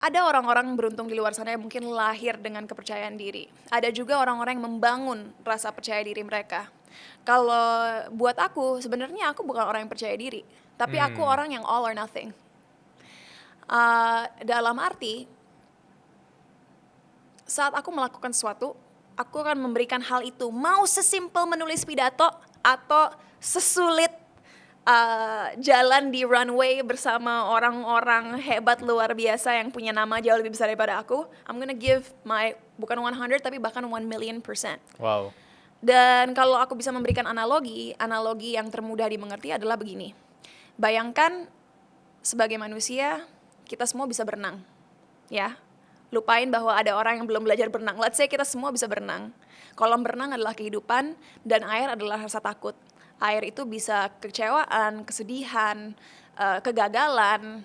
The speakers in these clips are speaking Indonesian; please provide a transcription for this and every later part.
Ada orang-orang beruntung di luar sana yang mungkin lahir dengan kepercayaan diri. Ada juga orang-orang yang membangun rasa percaya diri mereka. Kalau buat aku, sebenarnya aku bukan orang yang percaya diri, tapi aku Hmm. orang yang all or nothing. Dalam arti, saat aku melakukan sesuatu, aku akan memberikan hal itu. Mau sesimpel menulis pidato atau sesulit jalan di runway bersama orang-orang hebat luar biasa yang punya nama jauh lebih besar daripada aku. I'm gonna give my, bukan 100 tapi bahkan 1,000,000%. Wow. Dan kalau aku bisa memberikan analogi yang termudah dimengerti adalah begini. Bayangkan sebagai manusia, kita semua bisa berenang, ya. Lupain bahwa ada orang yang belum belajar berenang. Let's say kita semua bisa berenang. Kolam berenang adalah kehidupan dan air adalah rasa takut. Air itu bisa kekecewaan, kesedihan, kegagalan,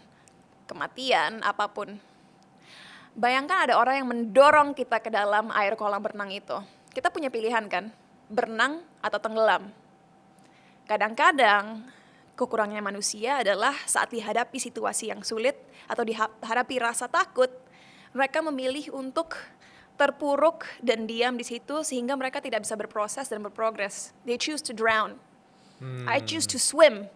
kematian, apapun. Bayangkan ada orang yang mendorong kita ke dalam air kolam berenang itu. Kita punya pilihan kan, berenang atau tenggelam. Kadang-kadang kekurangannya manusia adalah saat dihadapi situasi yang sulit atau dihadapi rasa takut, mereka memilih untuk terpuruk dan diam di situ sehingga mereka tidak bisa berproses dan berprogres. They choose to drown. I choose to swim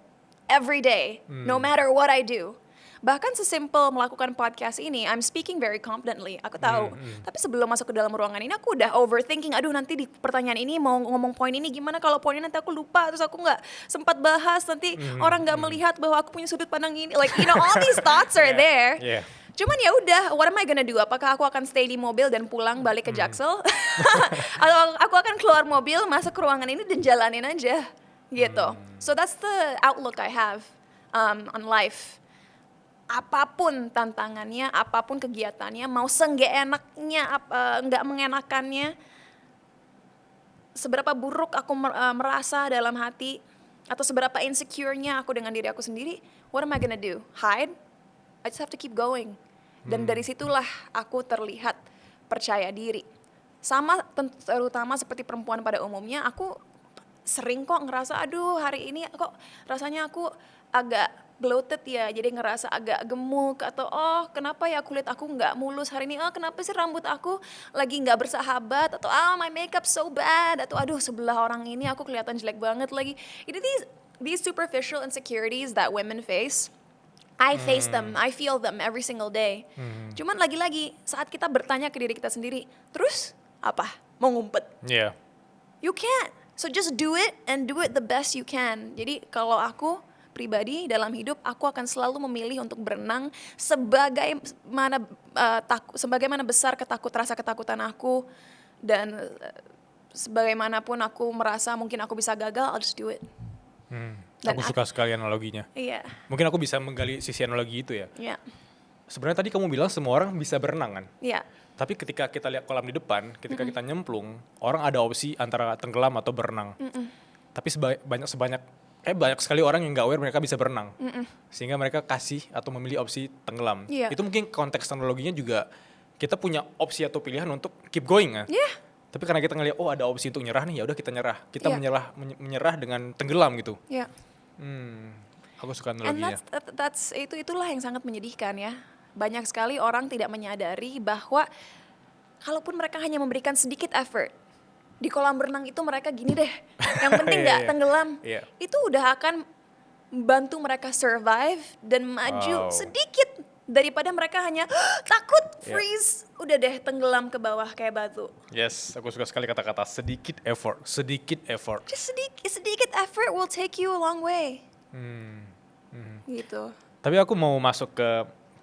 every day, no matter what I do. Bahkan sesimpel melakukan podcast ini, I'm speaking very confidently, aku tahu. Tapi sebelum masuk ke dalam ruangan ini, aku udah overthinking, aduh nanti di pertanyaan ini mau ngomong poin ini gimana, kalau poinnya nanti aku lupa, terus aku nggak sempat bahas, nanti orang nggak melihat bahwa aku punya sudut pandang ini. Like, you know, all these thoughts are there. Yeah. Cuman ya udah, what am I gonna do? Apakah aku akan stay di mobil dan pulang balik ke Jaksel? Atau aku akan keluar mobil, masuk ke ruangan ini dan jalanin aja, gitu. So that's the outlook I have on life. Apapun tantangannya, apapun kegiatannya, mau seenggak enaknya, nggak mengenakannya, seberapa buruk aku merasa dalam hati, atau seberapa insecure-nya aku dengan diri aku sendiri, what am I gonna do? Hide? I just have to keep going. Dan dari situlah aku terlihat percaya diri. Sama terutama seperti perempuan pada umumnya, aku sering kok ngerasa, aduh hari ini kok rasanya aku agak bloated ya, jadi ngerasa agak gemuk, atau oh kenapa ya kulit aku nggak mulus hari ini, oh kenapa sih rambut aku lagi nggak bersahabat, atau my makeup so bad, atau aduh sebelah orang ini aku kelihatan jelek banget lagi. Ini these superficial insecurities that women face, I face them, I feel them every single day. Cuman lagi-lagi saat kita bertanya ke diri kita sendiri, terus apa? Mau ngumpet? Yeah. You can't. So just do it and do it the best you can. Jadi kalau aku pribadi dalam hidup, aku akan selalu memilih untuk berenang sebagaimana besar rasa ketakutan aku, dan sebagaimanapun aku merasa mungkin aku bisa gagal, I'll just do it. Dan Aku suka sekali analoginya. Iya. Mungkin aku bisa menggali sisi analogi itu ya. Iya. Sebenarnya tadi kamu bilang semua orang bisa berenang kan? Iya. Tapi ketika kita lihat kolam di depan, ketika kita nyemplung, orang ada opsi antara tenggelam atau berenang. Tapi banyak sekali orang yang nggak aware mereka bisa berenang, sehingga mereka kasih atau memilih opsi tenggelam. Iya. Itu mungkin konteks teknologinya juga kita punya opsi atau pilihan untuk keep going kan. Iya. Tapi karena kita ngeliat ada opsi untuk nyerah nih, ya udah kita nyerah. Kita Iya. menyerah dengan tenggelam gitu. Iya. Aku suka And analoginya. itulah yang sangat menyedihkan ya. Banyak sekali orang tidak menyadari bahwa kalaupun mereka hanya memberikan sedikit effort di kolam berenang itu, mereka gini deh, yang penting nggak Iya. tenggelam, Iya. itu udah akan bantu mereka survive dan maju Wow. sedikit daripada mereka hanya takut Iya. freeze, udah deh tenggelam ke bawah kayak batu. Yes, aku suka sekali kata-kata sedikit effort. Just sedikit effort will take you a long way. Gitu. Tapi aku mau masuk ke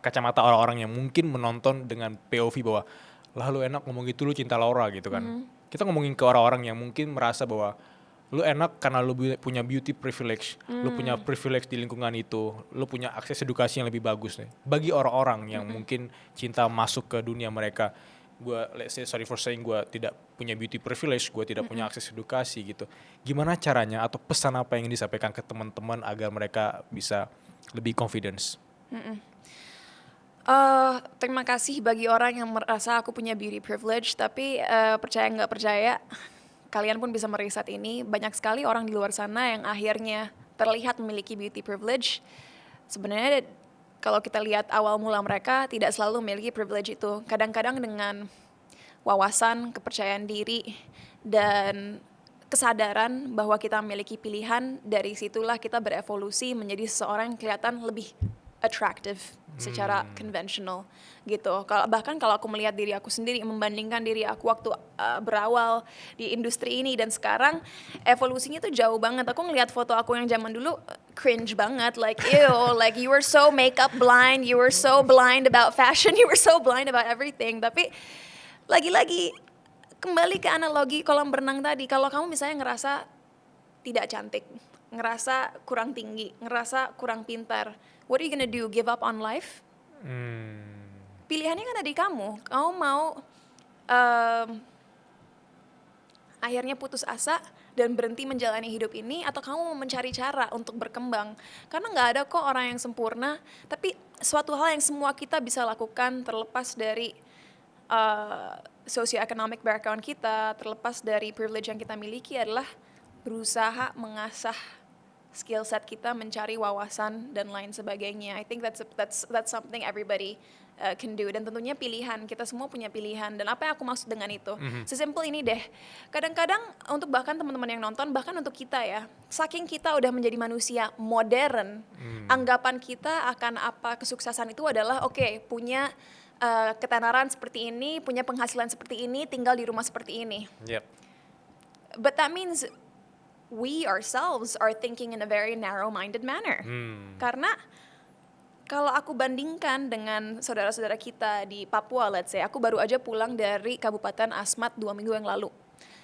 kacamata orang-orang yang mungkin menonton dengan POV bahwa lah lu enak ngomong gitu, lu cinta Laura gitu kan. Kita ngomongin ke orang-orang yang mungkin merasa bahwa lu enak karena lu punya beauty privilege, lu punya privilege di lingkungan itu, lu punya akses edukasi yang lebih bagus nih. Bagi orang-orang yang mungkin cinta masuk ke dunia mereka, let's say sorry for saying gue tidak punya beauty privilege, gue tidak punya akses edukasi gitu. Gimana caranya atau pesan apa yang disampaikan ke teman-teman agar mereka bisa lebih confidence? Terima kasih bagi orang yang merasa aku punya beauty privilege, tapi percaya nggak percaya, kalian pun bisa meriset ini. Banyak sekali orang di luar sana yang akhirnya terlihat memiliki beauty privilege. Sebenarnya kalau kita lihat awal mula mereka tidak selalu memiliki privilege itu. Kadang-kadang dengan wawasan, kepercayaan diri, dan kesadaran bahwa kita memiliki pilihan, dari situlah kita berevolusi menjadi seseorang yang kelihatan lebih attractive secara konvensional gitu. Bahkan kalau aku melihat diri aku sendiri, membandingkan diri aku waktu berawal di industri ini dan sekarang, evolusinya tuh jauh banget. Aku ngelihat foto aku yang zaman dulu cringe banget, like ew, like you were so makeup blind, you were so blind about fashion, you were so blind about everything. Tapi lagi-lagi kembali ke analogi kolam berenang tadi, kalau kamu misalnya ngerasa tidak cantik, ngerasa kurang tinggi, ngerasa kurang pintar, what are you gonna do? Give up on life? Pilihannya kan ada di kamu. Kamu mau akhirnya putus asa dan berhenti menjalani hidup ini, atau kamu mau mencari cara untuk berkembang? Karena nggak ada kok orang yang sempurna, tapi suatu hal yang semua kita bisa lakukan terlepas dari socioeconomic background kita, terlepas dari privilege yang kita miliki, adalah berusaha mengasah skill set kita, mencari wawasan dan lain sebagainya. I think that's something everybody can do, dan tentunya pilihan. Kita semua punya pilihan, dan apa yang aku maksud dengan itu? Sesimpel ini deh. Kadang-kadang untuk bahkan teman-teman yang nonton, bahkan untuk kita ya, saking kita udah menjadi manusia modern, anggapan kita akan apa kesuksesan itu adalah oke, punya ketenaran seperti ini, punya penghasilan seperti ini, tinggal di rumah seperti ini. Yep. But that means we ourselves are thinking in a very narrow-minded manner. Karena kalau aku bandingkan dengan saudara-saudara kita di Papua, let's say, aku baru aja pulang dari Kabupaten Asmat 2 minggu yang lalu.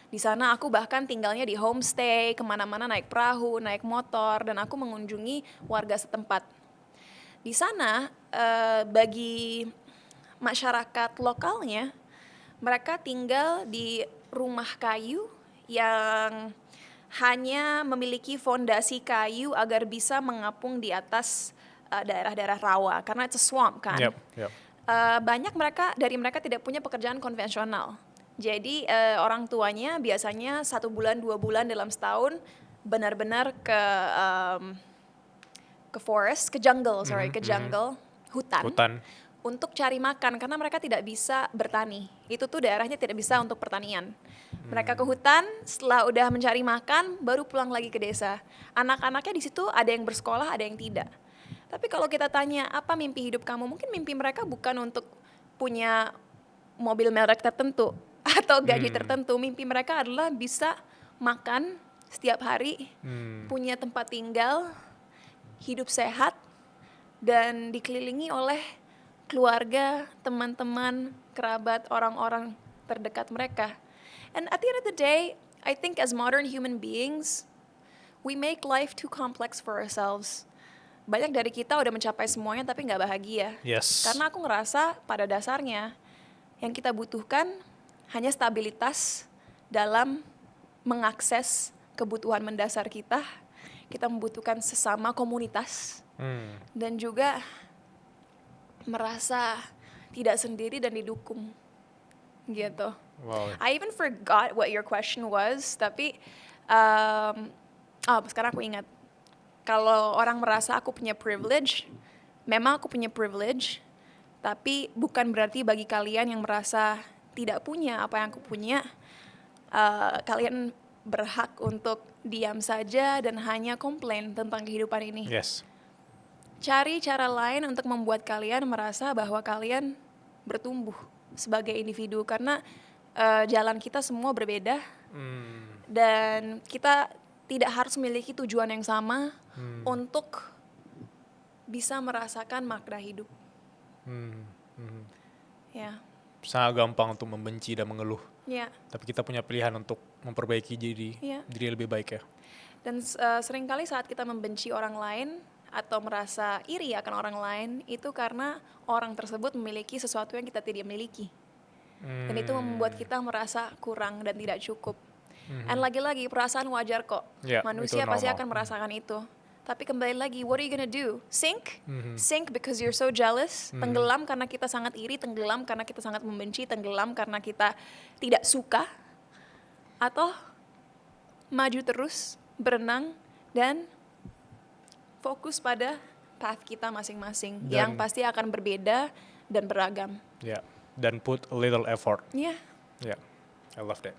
Di sana aku bahkan tinggalnya di homestay, kemana-mana naik perahu, naik motor, dan aku mengunjungi warga setempat. Di sana, bagi masyarakat lokalnya, mereka tinggal di rumah kayu yang hanya memiliki fondasi kayu agar bisa mengapung di atas daerah-daerah rawa, karena it's a swamp kan. Yep. Banyak dari mereka tidak punya pekerjaan konvensional. Jadi orang tuanya biasanya 1 bulan 2 bulan dalam setahun benar-benar ke forest, ke jungle, hutan. Untuk cari makan, karena mereka tidak bisa bertani. Itu tuh daerahnya tidak bisa untuk pertanian. Mereka ke hutan, setelah udah mencari makan, baru pulang lagi ke desa. Anak-anaknya di situ ada yang bersekolah, ada yang tidak. Tapi kalau kita tanya, apa mimpi hidup kamu? Mungkin mimpi mereka bukan untuk punya mobil merek tertentu atau gaji tertentu. Mimpi mereka adalah bisa makan setiap hari, punya tempat tinggal, hidup sehat, dan dikelilingi oleh keluarga, teman-teman, kerabat, orang-orang terdekat mereka. And at the end of the day, I think as modern human beings, we make life too complex for ourselves. Banyak dari kita udah mencapai semuanya tapi nggak bahagia. Yes. Karena aku ngerasa pada dasarnya yang kita butuhkan hanya stabilitas dalam mengakses kebutuhan mendasar kita. Kita membutuhkan sesama komunitas dan juga merasa tidak sendiri dan didukung gitu. Wow. I even forgot what your question was, tapi sekarang aku ingat. Kalau orang merasa aku punya privilege, memang aku punya privilege, tapi bukan berarti bagi kalian yang merasa tidak punya apa yang aku punya, kalian berhak untuk diam saja dan hanya komplain tentang kehidupan ini. Yes. Cari cara lain untuk membuat kalian merasa bahwa kalian bertumbuh sebagai individu, karena jalan kita semua berbeda dan kita tidak harus memiliki tujuan yang sama untuk bisa merasakan makna hidup. Ya. Sangat gampang untuk membenci dan mengeluh. Ya. Tapi kita punya pilihan untuk memperbaiki diri lebih baik ya. Dan seringkali saat kita membenci orang lain atau merasa iri akan orang lain, itu karena orang tersebut memiliki sesuatu yang kita tidak miliki. Dan itu membuat kita merasa kurang dan tidak cukup. Dan lagi-lagi perasaan wajar kok. Manusia pasti akan merasakan itu. Tapi kembali lagi, what are you gonna do? Sink? Sink because you're so jealous? Tenggelam karena kita sangat iri, tenggelam karena kita sangat membenci, tenggelam karena kita tidak suka? Atau maju terus, berenang, dan fokus pada path kita masing-masing Dan- yang pasti akan berbeda dan beragam. Ya, dan put a little effort. Ya. Ya, I love that.